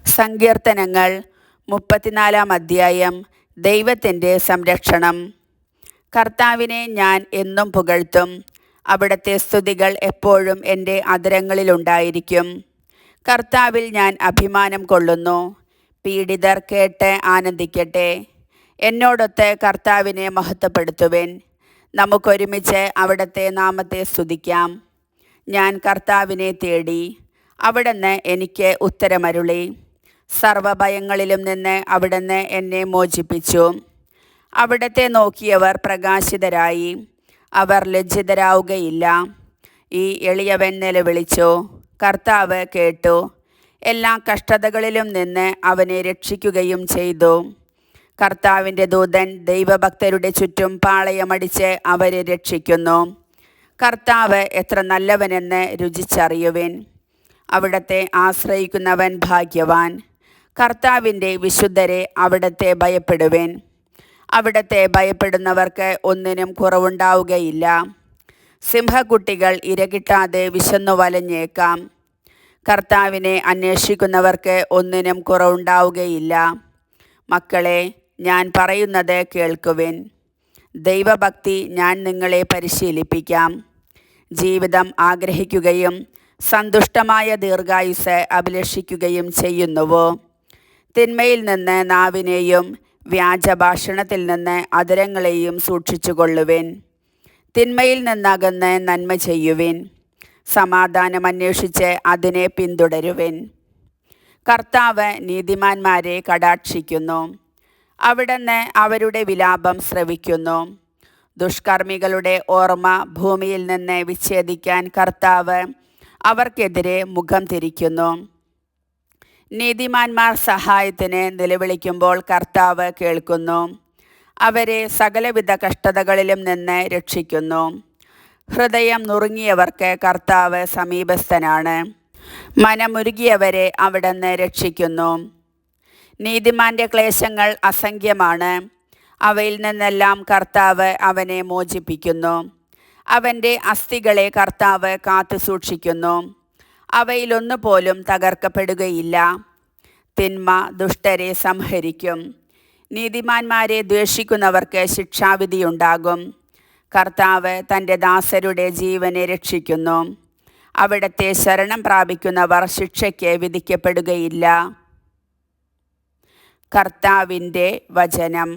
സങ്കീർത്തനങ്ങൾ 34 അധ്യായം. ദൈവത്തിൻ്റെ സംരക്ഷണം. കർത്താവിനെ ഞാൻ എന്നും പുകഴ്ത്തും. അവിടുത്തെ സ്തുതികൾ എപ്പോഴും എൻ്റെ അധരങ്ങളിലുണ്ടായിരിക്കും. കർത്താവിൽ ഞാൻ അഭിമാനം കൊള്ളുന്നു. പീഡിതർ കേട്ട് ആനന്ദിക്കട്ടെ. എന്നോടൊത്ത് കർത്താവിനെ മഹത്വപ്പെടുത്തുവിൻ. നമുക്കൊരുമിച്ച് അവിടുത്തെ നാമത്തെ സ്തുതിക്കാം. ഞാൻ കർത്താവിനെ തേടി, അവിടുന്ന് എനിക്ക് ഉത്തരമരുളി. സർവഭയങ്ങളിലും നിന്ന് അവിടുന്ന് എന്നെ മോചിപ്പിച്ചു. അവിടുത്തെ നോക്കിയവർ പ്രകാശിതരായി, അവർ ലജ്ജിതരാവുകയില്ല. ഈ എളിയവൻ നിലവിളിച്ചു, കർത്താവ് കേട്ടു. എല്ലാ കഷ്ടതകളിലും നിന്ന് അവനെ രക്ഷിക്കുകയും ചെയ്തു. കർത്താവിൻ്റെ ദൂതൻ ദൈവഭക്തരുടെ ചുറ്റും പാളയമടിച്ച് അവരെ രക്ഷിക്കുന്നു. കർത്താവ് എത്ര നല്ലവനെന്ന് രുചിച്ചറിയുവിൻ. അവിടുത്തെ ആശ്രയിക്കുന്നവൻ ഭാഗ്യവാൻ. കർത്താവിൻ്റെ വിശുദ്ധരെ അവിടുത്തെ ഭയപ്പെടുവിൻ. അവിടുത്തെ ഭയപ്പെടുന്നവർക്ക് ഒന്നിനും കുറവുണ്ടാവുകയില്ല. സിംഹക്കുട്ടികൾ ഇരകിട്ടാതെ വിശന്നു വലഞ്ഞേക്കാം. കർത്താവിനെ അന്വേഷിക്കുന്നവർക്ക് ഒന്നിനും കുറവുണ്ടാവുകയില്ല. മക്കളെ, ഞാൻ പറയുന്നത് കേൾക്കുവിൻ. ദൈവഭക്തി ഞാൻ നിങ്ങളെ പരിശീലിപ്പിക്കാം. ജീവിതം ആഗ്രഹിക്കുകയും സന്തുഷ്ടമായ ദീർഘായുസ്സ് അഭിലഷിക്കുകയും ചെയ്യുന്നുവോ? തിന്മയിൽ നിന്ന് നാവിനെയും വ്യാജഭാഷണത്തിൽ നിന്ന് അധരങ്ങളെയും സൂക്ഷിച്ചുകൊള്ളുവിൻ. തിന്മയിൽ നിന്നകന്ന് നന്മ ചെയ്യുവിൻ. സമാധാനം അന്വേഷിച്ച് അതിനെ പിന്തുടരുവിൻ. കർത്താവ് നീതിമാന്മാരെ കടാക്ഷിക്കുന്നു. അവിടുന്ന് അവരുടെ വിലാപം ശ്രവിക്കുന്നു. ദുഷ്കർമ്മികളുടെ ഓർമ്മ ഭൂമിയിൽ നിന്ന് വിച്ഛേദിക്കാൻ കർത്താവ് അവർക്കെതിരെ മുഖം തിരിക്കുന്നു. നീതിമാന്മാർ സഹായത്തിന് നിലവിളിക്കുമ്പോൾ കർത്താവ് കേൾക്കുന്നു. അവരെ സകലവിധ കഷ്ടതകളിലും നിന്ന് രക്ഷിക്കുന്നു. ഹൃദയം നുറുങ്ങിയവർക്ക് കർത്താവ് സമീപസ്ഥനാണ്. മനമുരുകിയവരെ അവിടുന്ന് രക്ഷിക്കുന്നു. നീതിമാന്റെ ക്ലേശങ്ങൾ അസംഖ്യമാണ്. അവയിൽ നിന്നെല്ലാം കർത്താവ് അവനെ മോചിപ്പിക്കുന്നു. അവൻ്റെ അസ്ഥികളെ കർത്താവ് കാത്തു സൂക്ഷിക്കുന്നു. അവയിലൊന്നുപോലും തകർക്കപ്പെടുകയില്ല. തിന്മ ദുഷ്ടരെ സംഹരിക്കും. നീതിമാന്മാരെ ദ്വേഷിക്കുന്നവർക്ക് ശിക്ഷാവിധിയുണ്ടാകും. കർത്താവ് തൻ്റെ ദാസരുടെ ജീവനെ രക്ഷിക്കുന്നു. അവിടുത്തെ ശരണം പ്രാപിക്കുന്നവർ ശിക്ഷയ്ക്ക് വിധിക്കപ്പെടുകയില്ല. കർത്താവിൻ്റെ വചനം.